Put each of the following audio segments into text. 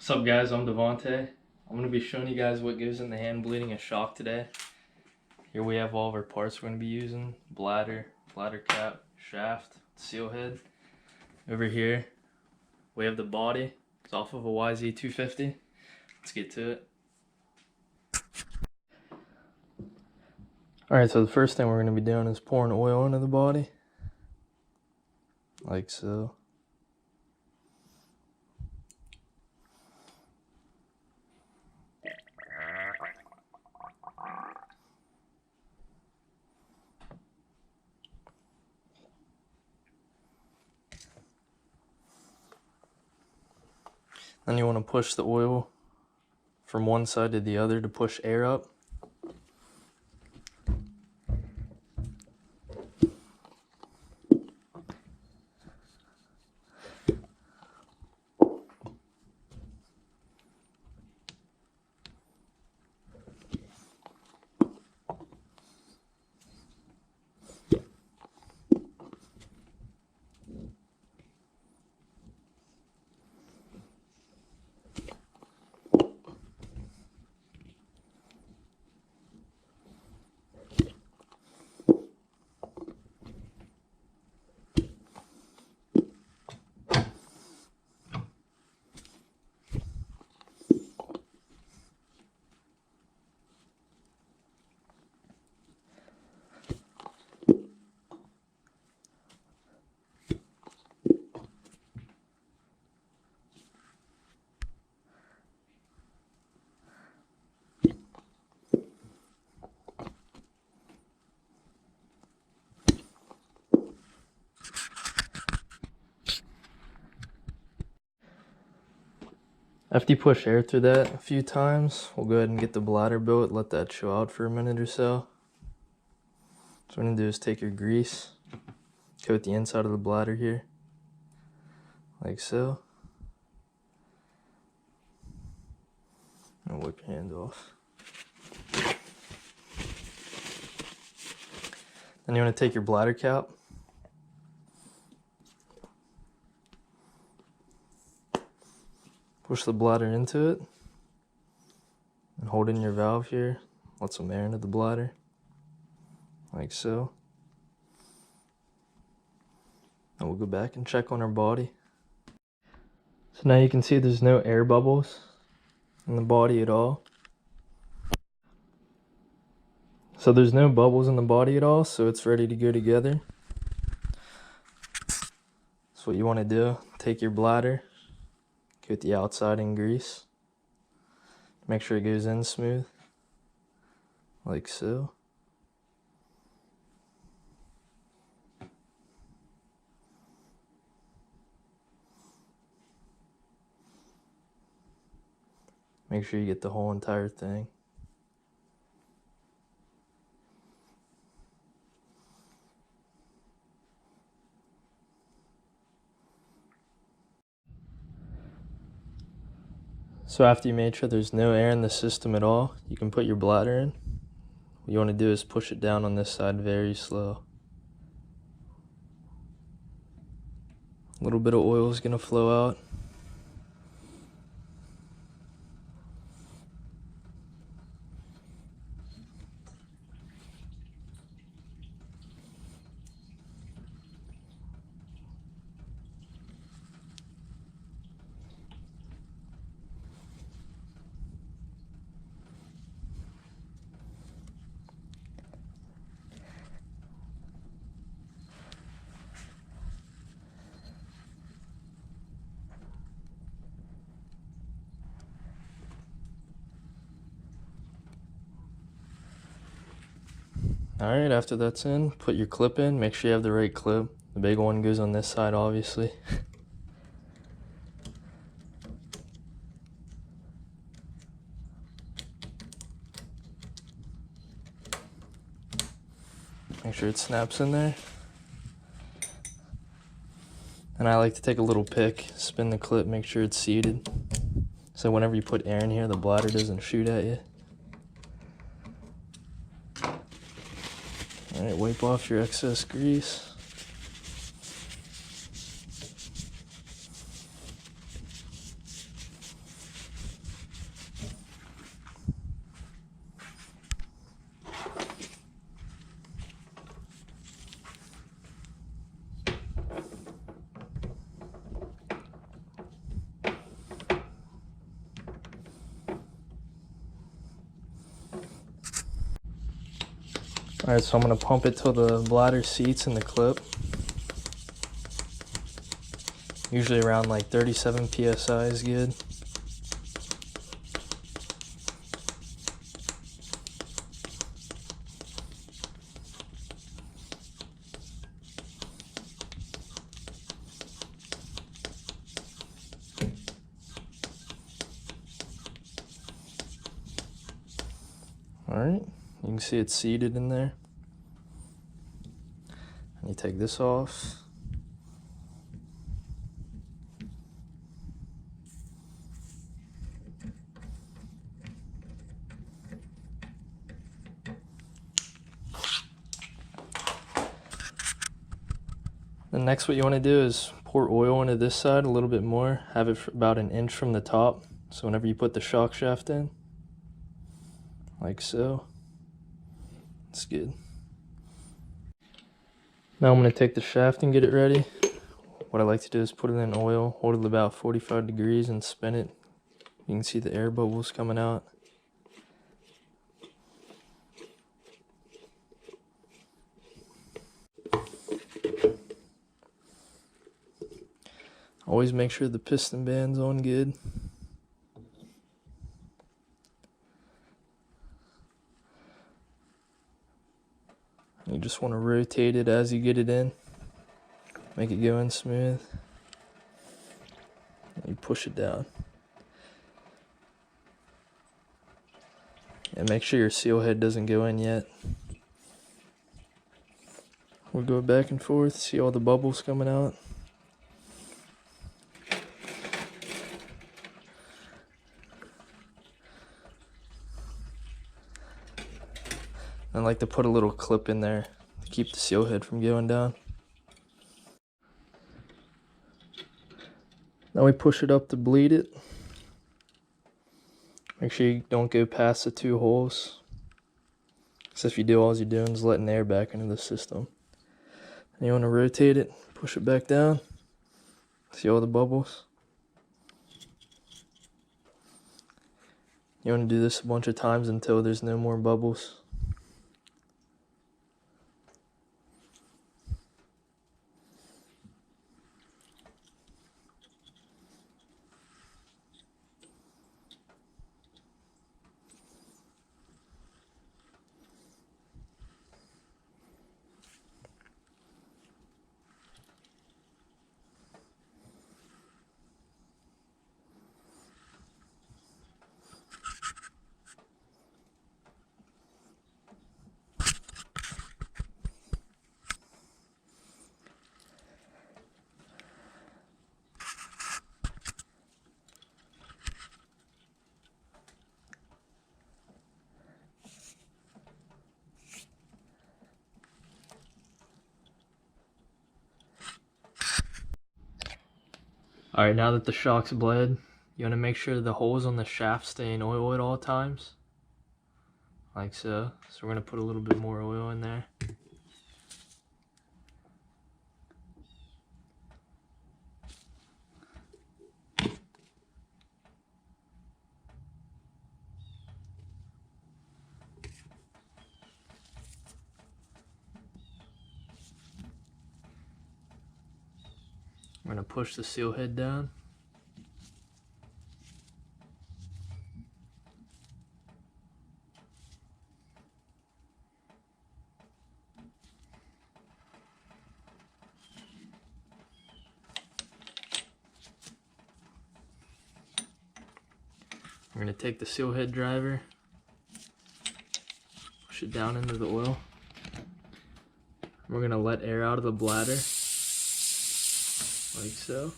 What's up guys, I'm Devonte. I'm going to be showing you guys what gives in the hand bleeding a shock today. Here we have all of our parts we're going to be using. Bladder cap, shaft, seal head. Over here we have the body. It's off of a YZ250. Let's get to it. Alright, so the first thing we're going to be doing is pouring oil into the body. Like so. Then you want to push the oil from one side to the other to push air up. After you push air through that a few times, we'll go ahead and get the bladder built, let that chill out for a minute or so. So what we're going to do is take your grease, coat the inside of the bladder here, like so. And wipe your hand off. Then you want to take your bladder cap, push the bladder into it, and hold in your valve here. Let some air into the bladder, like so. And we'll go back and check on our body. So now you can see there's no air bubbles in the body at all. So there's no bubbles in the body at all, so it's ready to go together. That's what you want to do. Take your bladder, coat the outside in grease. Make sure it goes in smooth, like so. Make sure you get the whole entire thing. So after you made sure there's no air in the system at all, you can put your bladder in. What you want to do is push it down on this side very slow. A little bit of oil is going to flow out. Alright, after that's in, put your clip in. Make sure you have the right clip. The big one goes on this side, obviously. Make sure it snaps in there. And I like to take a little pick, spin the clip, make sure it's seated. So whenever you put air in here, the bladder doesn't shoot at you. Alright, wipe off your excess grease. Alright, so I'm going to pump it till the bladder seats in the clip. Usually around like 37 psi is good. Alright, you can see it's seated in there. And you take this off. Then next what you want to do is pour oil into this side a little bit more. Have it for about an inch from the top. So whenever you put the shock shaft in, like so, it's good. Now I'm going to take the shaft and get it ready. What I like to do is put it in oil, hold it about 45 degrees and spin it. You can see the air bubbles coming out. Always make sure the piston band's on good. You just want to rotate it as you get it in. Make it go in smooth. And you push it down. And make sure your seal head doesn't go in yet. We'll go back and forth, see all the bubbles coming out. I like to put a little clip in there to keep the seal head from going down. Now we push it up to bleed it. Make sure you don't go past the 2 holes. Because if you do, all you're doing is letting air back into the system. And you want to rotate it, push it back down. See all the bubbles? You want to do this a bunch of times until there's no more bubbles. Alright, now that the shock's bled, you want to make sure the holes on the shaft stay in oil at all times. Like so. So we're going to put a little bit more oil in there. We're going to push the seal head down. We're going to take the seal head driver, push it down into the oil. We're going to let air out of the bladder, like so.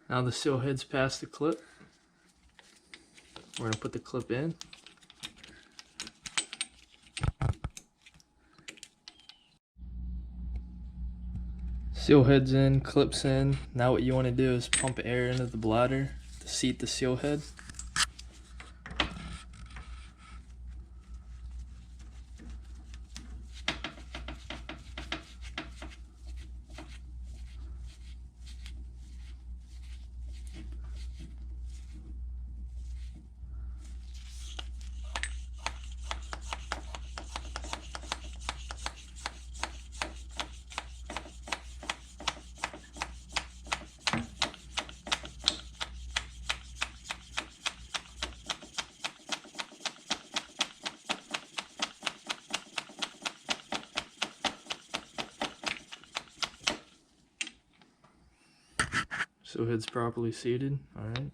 Now the seal head's past the clip. We're going to put the clip in. Seal head's in, clips in. Now what you want to do is pump air into the bladder to seat the seal head. Seal head's properly seated. Alright.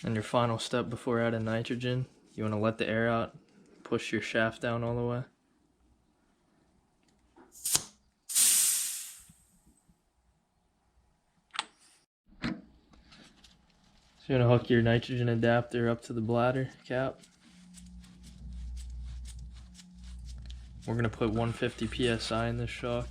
And your final step before adding nitrogen, you want to let the air out, push your shaft down all the way. So you're going to hook your nitrogen adapter up to the bladder cap. We're going to put 150 psi in this shock.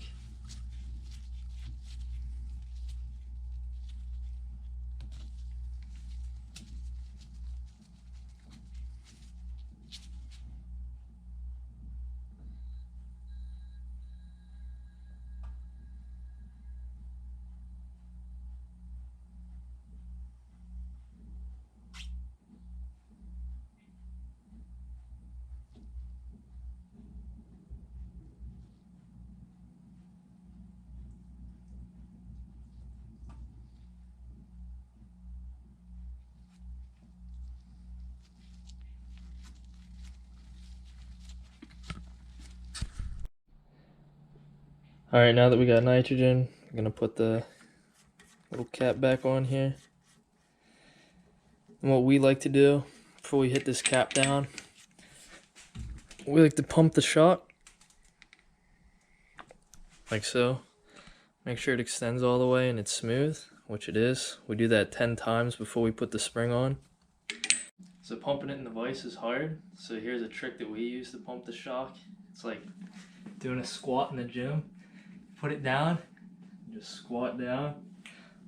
Alright, now that we got nitrogen, I'm going to put the little cap back on here. And what we like to do before we hit this cap down, we like to pump the shock like so. Make sure it extends all the way and it's smooth, which it is. We do that 10 times before we put the spring on. So pumping it in the vise is hard. So here's a trick that we use to pump the shock. It's like doing a squat in the gym. Put it down, just squat down,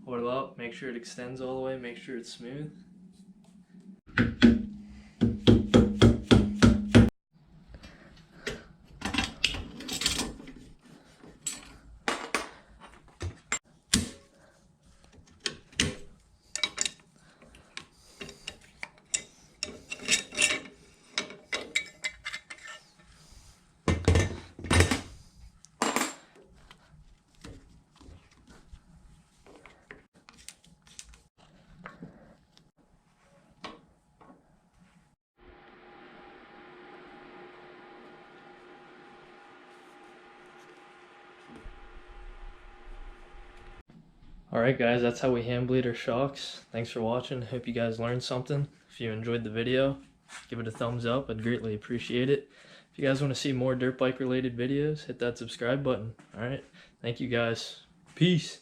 hold it up, make sure it extends all the way, make sure it's smooth. Alright guys, that's how we hand bleed our shocks. Thanks for watching. Hope you guys learned something. If you enjoyed the video, give it a thumbs up. I'd greatly appreciate it. If you guys want to see more dirt bike related videos, hit that subscribe button. Alright, thank you guys. Peace.